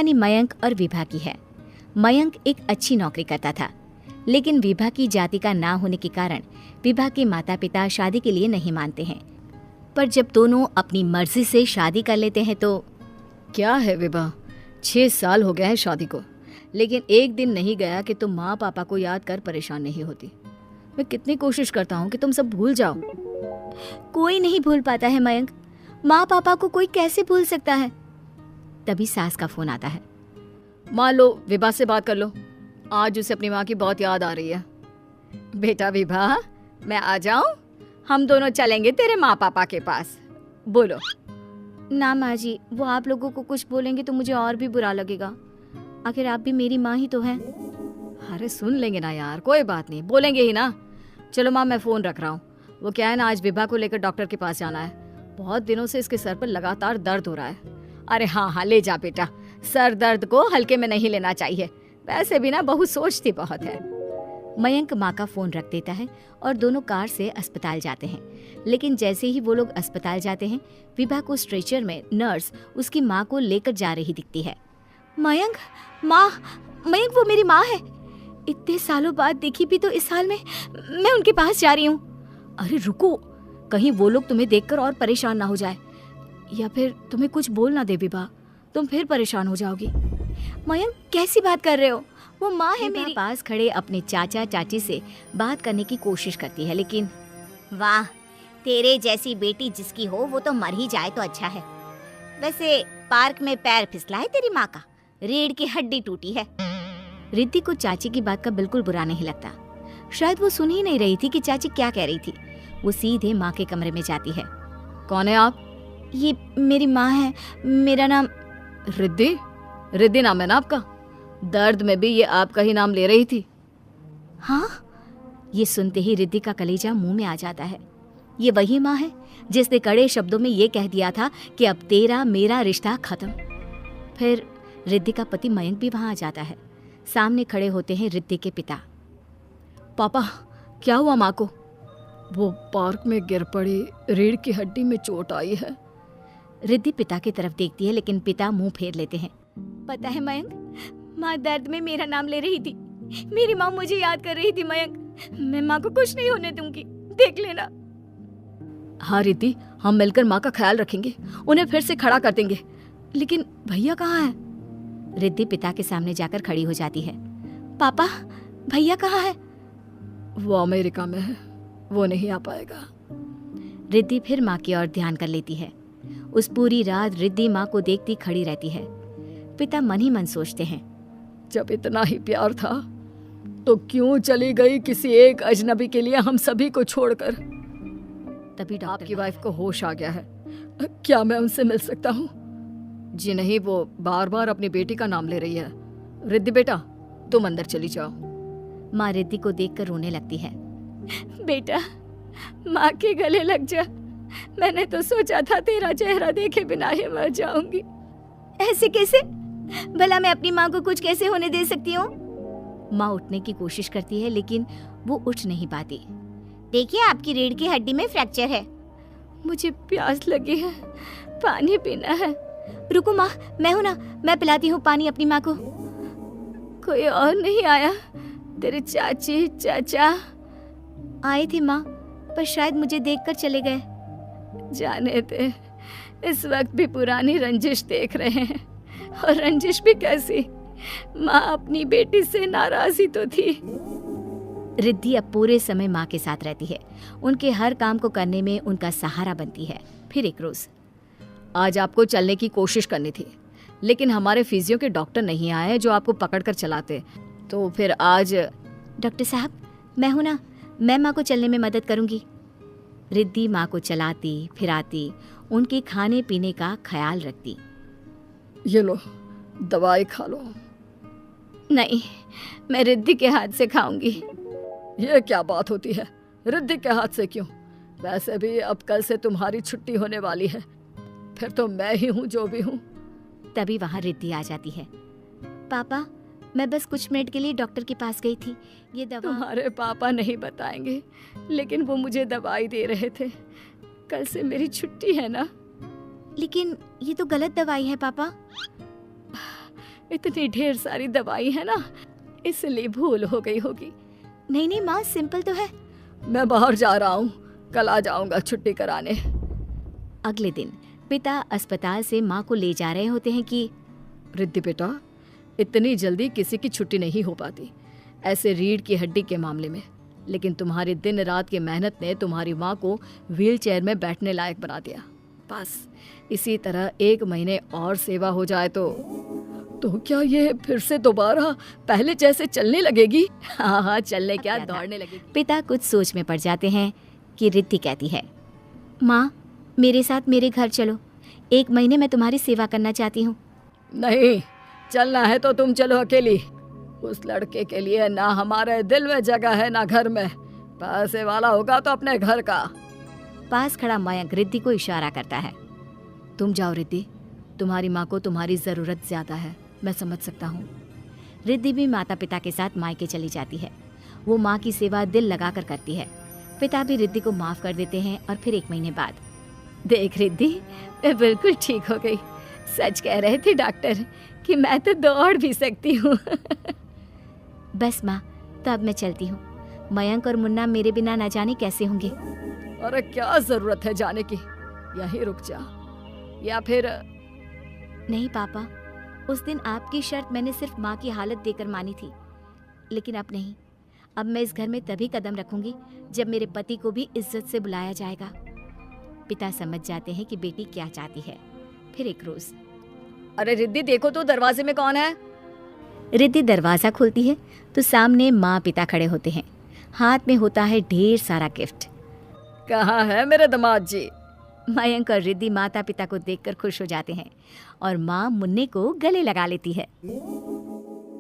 कहानी मयंक और विभा की है। मयंक एक अच्छी नौकरी करता था, लेकिन विभा की जाति का ना होने के कारण विभा के माता पिता शादी के लिए नहीं मानते हैं। पर जब दोनों अपनी मर्जी से शादी कर लेते हैं तो क्या है विभा, 6 साल हो गए हैं शादी को, लेकिन एक दिन नहीं गया कि तुम माँ पापा को याद कर परेशान नहीं होती। मैं कितनी कोशिश करता हूँ कि तुम सब भूल जाओ। कोई नहीं भूल पाता है मयंक, माँ पापा को कोई कैसे भूल सकता है। तभी सास का फोन आता है। माँ लो, विभा से बात कर लो, आज उसे अपनी माँ की बहुत याद आ रही है। बेटा विभा, मैं आ जाऊं? हम दोनों चलेंगे तेरे माँ पापा के पास। बोलो। ना माँ जी, वो आप लोगों को कुछ बोलेंगे तो मुझे और भी बुरा लगेगा। आखिर आप भी मेरी माँ ही तो हैं। अरे सुन लेंगे ना यार, कोई बात नहीं, बोलेंगे ही ना। चलो माँ, मैं फ़ोन रख रहा हूँ। वो क्या है ना, आज विभा को लेकर डॉक्टर के पास जाना है। बहुत दिनों से इसके सर पर लगातार दर्द हो रहा है। अरे हाँ हाँ, ले जा बेटा, सर दर्द को हल्के में नहीं लेना चाहिए। वैसे भी ना बहू सोचती बहुत है। मयंक माँ का फोन रख देता है और दोनों कार से अस्पताल जाते हैं। लेकिन जैसे ही वो लोग अस्पताल जाते हैं, विभा को स्ट्रेचर में नर्स उसकी माँ को लेकर जा रही दिखती है। मयंक, माँ, मयंक वो मेरी माँ है। इतने सालों बाद देखी भी तो इस हाल में मैं उनके पास जा रही हूँ। अरे रुको, कहीं वो लोग तुम्हें देखकर और परेशान ना हो जाए, या फिर तुम्हें कुछ बोल ना दे विभा, तुम फिर परेशान हो जाओगी। मयंक कैसी बात कर रहे हो, वो माँ है मेरी। मेरी। पास खड़े अपने चाचा चाची से बात करने की कोशिश करती है, लेकिन वाह, तेरे जैसी बेटी जिसकी हो वो तो मर ही जाए तो अच्छा है। वैसे पार्क में पैर फिसला है तेरी माँ का, रीढ़ की हड्डी टूटी है। रिद्धि को चाची की बात का बिल्कुल बुरा नहीं लगता। शायद वो सुन ही नहीं रही थी कि चाची क्या कह रही थी। वो सीधे माँ के कमरे में जाती है। कौन है आप? ये मेरी माँ है, मेरा नाम रिद्धि। रिद्धि नाम है ना आपका? दर्द में भी ये आपका ही नाम ले रही थी। हाँ, ये सुनते ही रिद्धि का कलेजा मुंह में आ जाता है। ये वही माँ है जिसने कड़े शब्दों में ये कह दिया था कि अब तेरा मेरा रिश्ता खत्म। फिर रिद्धि का पति मयंक भी वहां आ जाता है। सामने खड़े होते हैं रिद्धि के पिता। पापा, क्या हुआ माँ को? वो पार्क में गिर पड़ी, रीढ़ की हड्डी में चोट आई है। रिद्धि पिता की तरफ देखती है, लेकिन पिता मुंह फेर लेते हैं। पता है मयंक, माँ दर्द में मेरा नाम ले रही थी। मेरी माँ मुझे याद कर रही थी मयंक। मैं माँ को कुछ नहीं होने दूंगी, देख लेना। हाँ रिद्धि, हम मिलकर माँ का ख्याल रखेंगे, उन्हें फिर से खड़ा कर देंगे। लेकिन भैया कहाँ है? रिद्धि पिता के सामने जाकर खड़ी हो जाती है। पापा, भैया कहाँ है? वो अमेरिका में है, वो नहीं आ पाएगा। रिद्धि फिर माँ की ओर ध्यान कर लेती है। उस पूरी रात रिद्धि माँ को देखती खड़ी रहती है। पिता मन ही मन सोचते हैं, जब इतना ही प्यार था तो क्यों चली गई किसी एक अजनबी के लिए हम सभी को छोड़कर। तभी आपकी वाइफ को होश आ गया है। क्या मैं उनसे मिल सकता हूँ? जी नहीं, वो बार बार अपनी बेटी का नाम ले रही है। रिद्धि बेटा, तुम अंदर चली जाओ। माँ रिद्धि को देखकर रोने लगती है। बेटा, माँ के गले लग जा। मैंने तो सोचा था तेरा चेहरा देखे बिना ही मर जाऊंगी। ऐसे कैसे? भला मैं अपनी माँ को कुछ कैसे होने दे सकती हूँ? माँ उठने की कोशिश करती है, लेकिन वो उठ नहीं पाती। देखिए, आपकी रीढ़ की हड्डी में फ्रैक्चर है। मुझे प्यास लगी है, पानी पीना है। रुको माँ, मैं हूँ ना, मैं पिलाती हूँ पानी अपनी माँ को। कोई और नहीं आया? तेरे चाची चाचा आए थे माँ, पर शायद मुझे देखकर चले गए। जाने दे, इस वक्त भी पुरानी रंजिश देख रहे हैं, और रंजिश भी कैसी। माँ अपनी बेटी से नाराज ही तो थी। रिद्धि अब पूरे समय माँ के साथ रहती है। उनके हर काम को करने में उनका सहारा बनती है। फिर एक रोज, आज आपको चलने की कोशिश करनी थी, लेकिन हमारे फिजियो के डॉक्टर नहीं आए जो आपको पकड़कर चलाते, तो फिर आज। डॉक्टर साहब, मैं हूं ना, मैं माँ को चलने में मदद करूंगी। रिद्धि माँ को चलाती फिराती, उनके खाने पीने का ख्याल रखती। ये लो, दवाई खा लो। नहीं, मैं रिद्धि के हाथ से खाऊंगी। ये क्या बात होती है? रिद्धि के हाथ से क्यों? वैसे भी अब कल से तुम्हारी छुट्टी होने वाली है, फिर तो मैं ही हूँ जो भी हूँ। तभी वहाँ रिद्धि आ जाती है। पापा, मैं बस कुछ मिनट के लिए डॉक्टर के पास गई थी। ये दवा। तुम्हारे पापा नहीं बताएंगे, लेकिन वो मुझे दवाई दे रहे थे। कल से मेरी छुट्टी है ना। लेकिन ये तो गलत दवाई है पापा। इतनी ढेर सारी दवाई है ना, इसलिए भूल हो गई होगी। नहीं नहीं माँ, सिंपल तो है। मैं बाहर जा रहा हूँ, कल आ जाऊंगा छुट्टी कराने। अगले दिन पिता अस्पताल से माँ को ले जा रहे होते हैं कि रिद्धि बेटा, इतनी जल्दी किसी की छुट्टी नहीं हो पाती, ऐसे रीढ़ की हड्डी के मामले में। लेकिन तुम्हारी दिन रात की मेहनत ने तुम्हारी माँ को व्हील चेयर में बैठने लायक बना दिया। बस इसी तरह 1 महीने और सेवा हो जाए तो क्या ये फिर से दोबारा पहले जैसे चलने लगेगी? हाँ हाँ, चलने क्या, दौड़ने लगेगी। पिता कुछ सोच में पड़ जाते हैं कि रिद्धि कहती है, माँ मेरे साथ मेरे घर चलो, 1 महीने मैं तुम्हारी सेवा करना चाहती हूँ। नहीं, चलना है तो तुम चलो अकेली। उस लड़के के लिए ना हमारे दिल में जगह है ना घर में। पैसे वाला होगा तो अपने घर का। पास खड़ा मयंक रिद्धि को इशारा करता है। तुम जाओ रिद्धि, तुम्हारी माँ को तुम्हारी ज़रूरत ज़्यादा है, मैं समझ सकता हूँ। रिद्धि भी माता पिता के साथ मायके चली जाती है। वो माँ की सेवा दिल लगाकर करती है। पिता भी रिद्धि को माफ कर देते हैं और फिर 1 महीने बाद, देख रिद्धि, मैं बिल्कुल ठीक हो गई। सच कह रहे थे डॉक्टर कि मैं तो दौड़ भी सकती हूँ। बस माँ, तो अब मैं चलती हूँ। मयंक और मुन्ना मेरे बिना ना जाने कैसे होंगे। अरे क्या जरूरत है जाने की, यहीं रुक जा। या फिर नहीं पापा, उस दिन आपकी शर्त मैंने सिर्फ माँ की हालत देकर मानी थी, लेकिन अब नहीं। अब मैं इस घर में तभी कदम रखूंगी जब मेरे पति को भी इज्जत से बुलाया जाएगा। पिता समझ जाते हैं कि बेटी क्या चाहती है। फिर एक रोज, अरे रिद्धि देखो तो दरवाजे में कौन है? रिद्धि दरवाजा खोलती है तो सामने माँ पिता खड़े होते हैं। हाथ में होता है ढेर सारा गिफ्ट। कहाँ है मेरे दामाद जी? मयंक और रिद्धि माता पिता को देखकर खुश हो जाते हैं और माँ मुन्ने को गले लगा लेती है।